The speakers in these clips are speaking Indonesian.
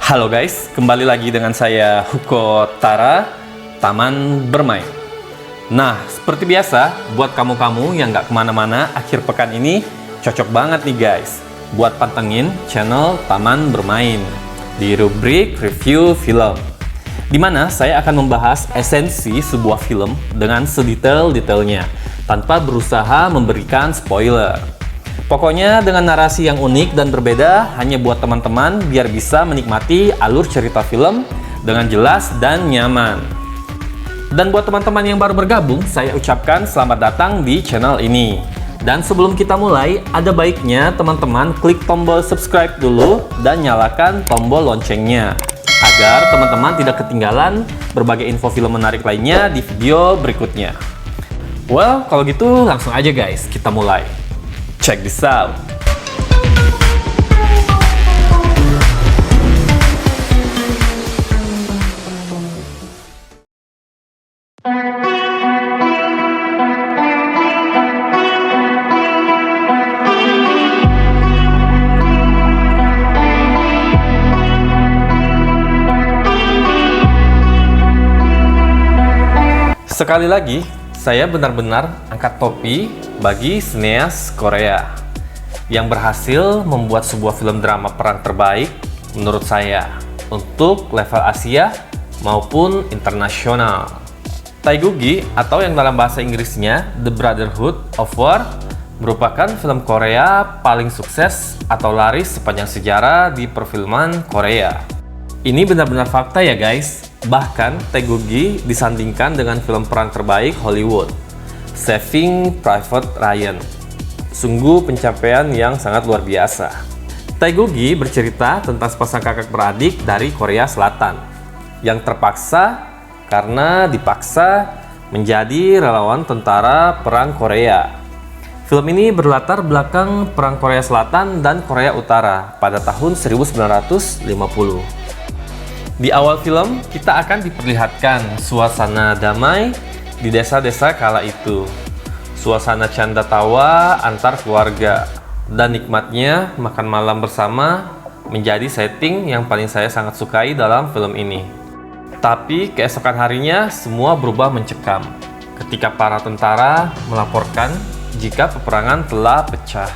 Halo guys, kembali lagi dengan saya Huko Tara, Taman Bermain. Nah, seperti biasa, buat kamu-kamu yang nggak kemana-mana akhir pekan ini, cocok banget nih guys, buat pantengin channel Taman Bermain di rubrik review film, dimana saya akan membahas esensi sebuah film dengan sedetail-detailnya, tanpa berusaha memberikan spoiler. Pokoknya dengan narasi yang unik dan berbeda hanya buat teman-teman biar bisa menikmati alur cerita film dengan jelas dan nyaman. Dan buat teman-teman yang baru bergabung, saya ucapkan selamat datang di channel ini. Dan sebelum kita mulai, ada baiknya teman-teman klik tombol subscribe dulu dan nyalakan tombol loncengnya agar teman-teman tidak ketinggalan berbagai info film menarik lainnya di video berikutnya. Well, kalau gitu langsung aja guys, kita mulai. Check this out. Sekali lagi, saya benar-benar angkat topi bagi sineas Korea yang berhasil membuat sebuah film drama perang terbaik menurut saya untuk level Asia maupun internasional. Taegugi atau yang dalam bahasa Inggrisnya The Brotherhood of War merupakan film Korea paling sukses atau laris sepanjang sejarah di perfilman Korea. Ini benar-benar fakta ya guys. Bahkan Taegugi disandingkan dengan film perang terbaik Hollywood, Saving Private Ryan. Sungguh pencapaian yang sangat luar biasa. Taegugi bercerita tentang sepasang kakak beradik dari Korea Selatan yang terpaksa karena dipaksa menjadi relawan tentara perang Korea. Film ini berlatar belakang perang Korea Selatan dan Korea Utara pada tahun 1950. Di awal film, kita akan diperlihatkan suasana damai di desa-desa kala itu. Suasana canda tawa antar keluarga. Dan nikmatnya makan malam bersama menjadi setting yang paling saya sangat sukai dalam film ini. Tapi keesokan harinya semua berubah mencekam ketika para tentara melaporkan jika peperangan telah pecah.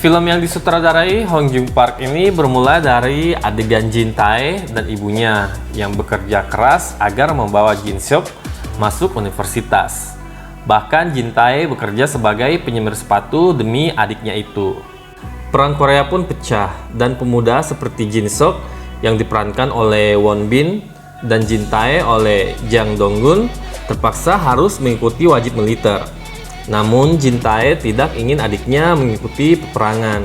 Film yang disutradarai Hong Joon Park ini bermula dari adegan Jin Tae dan ibunya yang bekerja keras agar membawa Jin Seok masuk universitas. Bahkan Jin Tae bekerja sebagai penyemir sepatu demi adiknya itu. Perang Korea pun pecah dan pemuda seperti Jin Seok yang diperankan oleh Won Bin dan Jin Tae oleh Jang Dong-gun terpaksa harus mengikuti wajib militer. Namun Jin Tae tidak ingin adiknya mengikuti peperangan.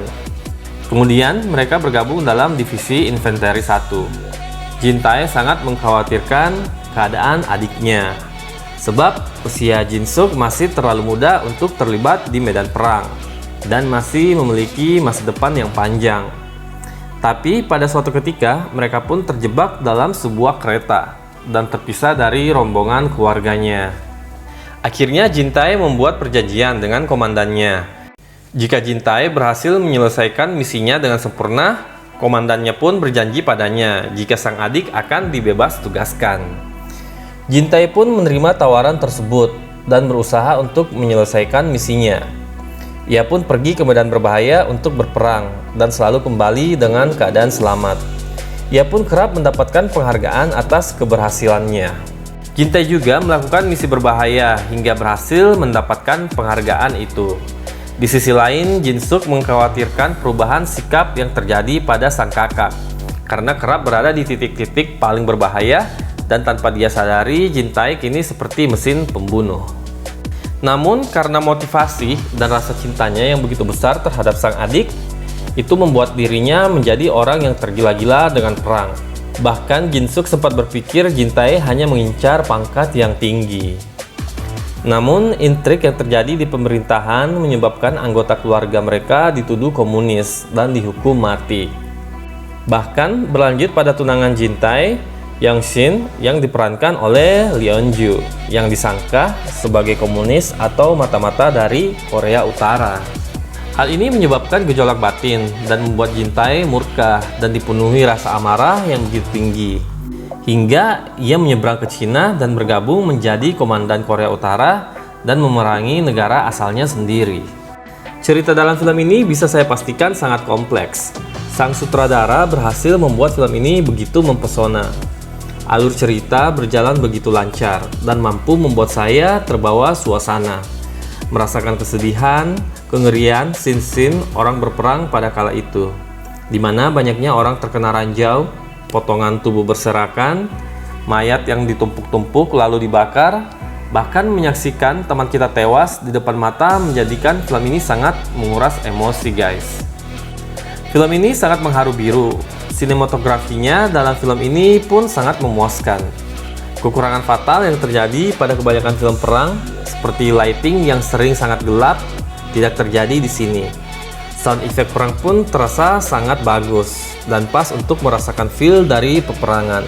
Kemudian mereka bergabung dalam divisi infanteri 1. Jin Tae sangat mengkhawatirkan keadaan adiknya, sebab usia Jin Seok masih terlalu muda untuk terlibat di medan perang dan masih memiliki masa depan yang panjang. Tapi pada suatu ketika mereka pun terjebak dalam sebuah kereta dan terpisah dari rombongan keluarganya. Akhirnya Jin Tae membuat perjanjian dengan komandannya. Jika Jin Tae berhasil menyelesaikan misinya dengan sempurna, komandannya pun berjanji padanya jika sang adik akan dibebas tugaskan. Jin Tae pun menerima tawaran tersebut dan berusaha untuk menyelesaikan misinya. Ia pun pergi ke medan berbahaya untuk berperang dan selalu kembali dengan keadaan selamat. Ia pun kerap mendapatkan penghargaan atas keberhasilannya. Jin Tae juga melakukan misi berbahaya hingga berhasil mendapatkan penghargaan itu. Di sisi lain, Jin Seok mengkhawatirkan perubahan sikap yang terjadi pada sang kakak karena kerap berada di titik-titik paling berbahaya dan tanpa dia sadari Jin Tae kini seperti mesin pembunuh. Namun karena motivasi dan rasa cintanya yang begitu besar terhadap sang adik, itu membuat dirinya menjadi orang yang tergila-gila dengan perang. Bahkan Jin Seok sempat berpikir Jin Tae hanya mengincar pangkat yang tinggi. Namun intrik yang terjadi di pemerintahan menyebabkan anggota keluarga mereka dituduh komunis dan dihukum mati. Bahkan berlanjut pada tunangan Jin Tae, Yang Shin yang diperankan oleh Lee Eun Joo yang disangka sebagai komunis atau mata-mata dari Korea Utara. Hal ini menyebabkan gejolak batin dan membuat Jin Tae murka dan dipenuhi rasa amarah yang begitu tinggi. Hingga ia menyeberang ke Cina dan bergabung menjadi komandan Korea Utara dan memerangi negara asalnya sendiri. Cerita dalam film ini bisa saya pastikan sangat kompleks. Sang sutradara berhasil membuat film ini begitu mempesona. Alur cerita berjalan begitu lancar dan mampu membuat saya terbawa suasana. Merasakan kesedihan, kengerian, scene-scene orang berperang pada kala itu, di mana banyaknya orang terkena ranjau, potongan tubuh berserakan, mayat yang ditumpuk-tumpuk lalu dibakar, bahkan menyaksikan teman kita tewas di depan mata menjadikan film ini sangat menguras emosi guys. Film ini sangat mengharu biru, sinematografinya dalam film ini pun sangat memuaskan. Kekurangan fatal yang terjadi pada kebanyakan film perang, seperti lighting yang sering sangat gelap, tidak terjadi di sini. Sound effect perang pun terasa sangat bagus dan pas untuk merasakan feel dari peperangan.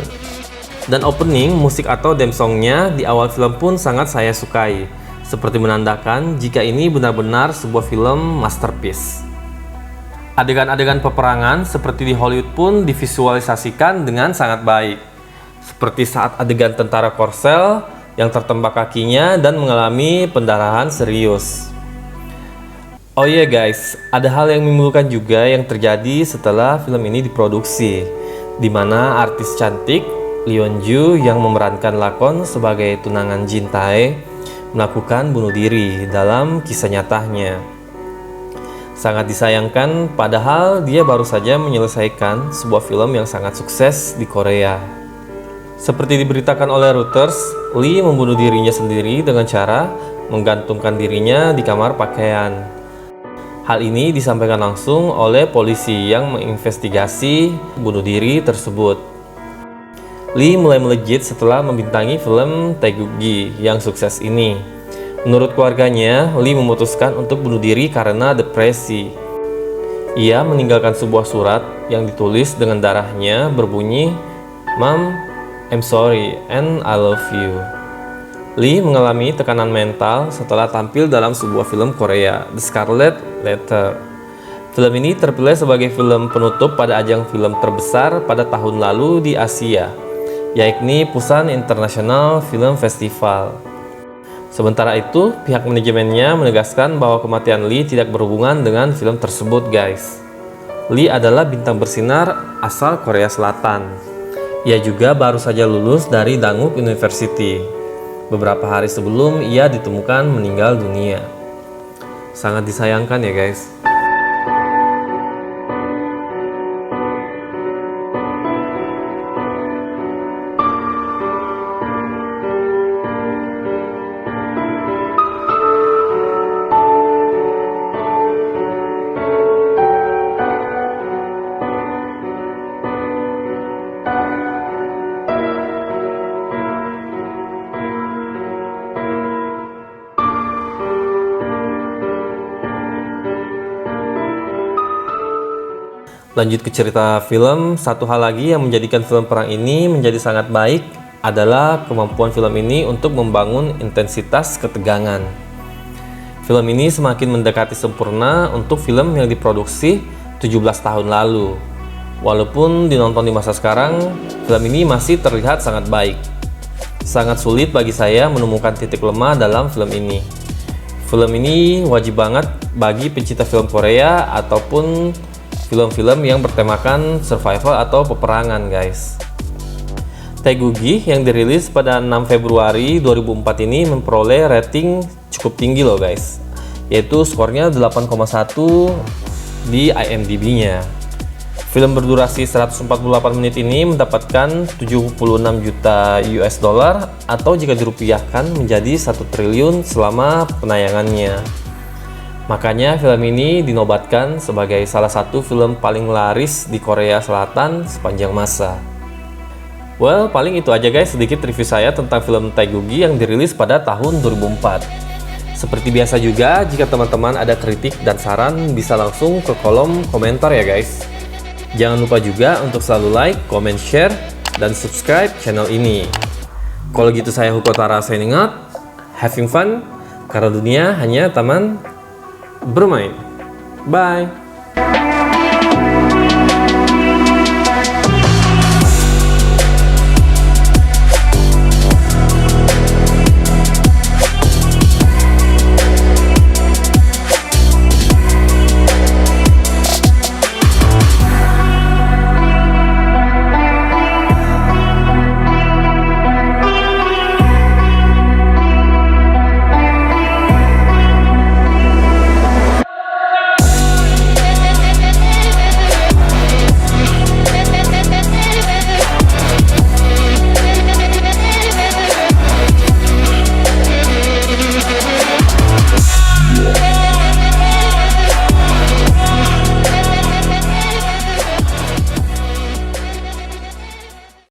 Dan opening, musik atau theme songnya di awal film pun sangat saya sukai, seperti menandakan jika ini benar-benar sebuah film masterpiece. Adegan-adegan peperangan seperti di Hollywood pun divisualisasikan dengan sangat baik, seperti saat adegan tentara Korsel yang tertembak kakinya dan mengalami pendarahan serius. Oh iya guys, ada hal yang memilukan juga yang terjadi setelah film ini diproduksi, di mana artis cantik Lee Yeon Joo yang memerankan lakon sebagai tunangan Jin Tae melakukan bunuh diri dalam kisah nyatanya. Sangat disayangkan, padahal dia baru saja menyelesaikan sebuah film yang sangat sukses di Korea. Seperti diberitakan oleh Reuters, Lee membunuh dirinya sendiri dengan cara menggantungkan dirinya di kamar pakaian. Hal ini disampaikan langsung oleh polisi yang menginvestigasi bunuh diri tersebut. Lee mulai melejit setelah membintangi film Taegukgi yang sukses ini. Menurut keluarganya, Lee memutuskan untuk bunuh diri karena depresi. Ia meninggalkan sebuah surat yang ditulis dengan darahnya berbunyi, "Mom, I'm sorry and I love you." Lee mengalami tekanan mental setelah tampil dalam sebuah film Korea, The Scarlet Letter. Film ini terpilih sebagai film penutup pada ajang film terbesar pada tahun lalu di Asia, yakni Busan International Film Festival. Sementara itu, pihak manajemennya menegaskan bahwa kematian Lee tidak berhubungan dengan film tersebut guys. Lee adalah bintang bersinar asal Korea Selatan. Ia juga baru saja lulus dari Dankook University. Beberapa hari sebelum ia ditemukan meninggal dunia. Sangat disayangkan ya guys. Lanjut ke cerita film, satu hal lagi yang menjadikan film perang ini menjadi sangat baik adalah kemampuan film ini untuk membangun intensitas ketegangan. Film ini semakin mendekati sempurna untuk film yang diproduksi 17 tahun lalu. Walaupun dinonton di masa sekarang, film ini masih terlihat sangat baik. Sangat sulit bagi saya menemukan titik lemah dalam film ini. Film ini wajib banget bagi pencinta film Korea ataupun film-film yang bertemakan survival atau peperangan guys. Taegukgi yang dirilis pada 6 Februari 2004 ini memperoleh rating cukup tinggi loh guys, yaitu skornya 8,1 di IMDb-nya. Film berdurasi 148 menit ini mendapatkan 76 juta US dollar atau jika dirupiahkan menjadi 1 triliun selama penayangannya. Makanya film ini dinobatkan sebagai salah satu film paling laris di Korea Selatan sepanjang masa. Well, paling itu aja guys sedikit review saya tentang film Taegukgi yang dirilis pada tahun 2004. Seperti biasa juga, jika teman-teman ada kritik dan saran bisa langsung ke kolom komentar ya guys. Jangan lupa juga untuk selalu like, comment, share, dan subscribe channel ini. Kalau gitu saya Hugo Tara signing out, having fun, karena dunia hanya taman bermain. Bye!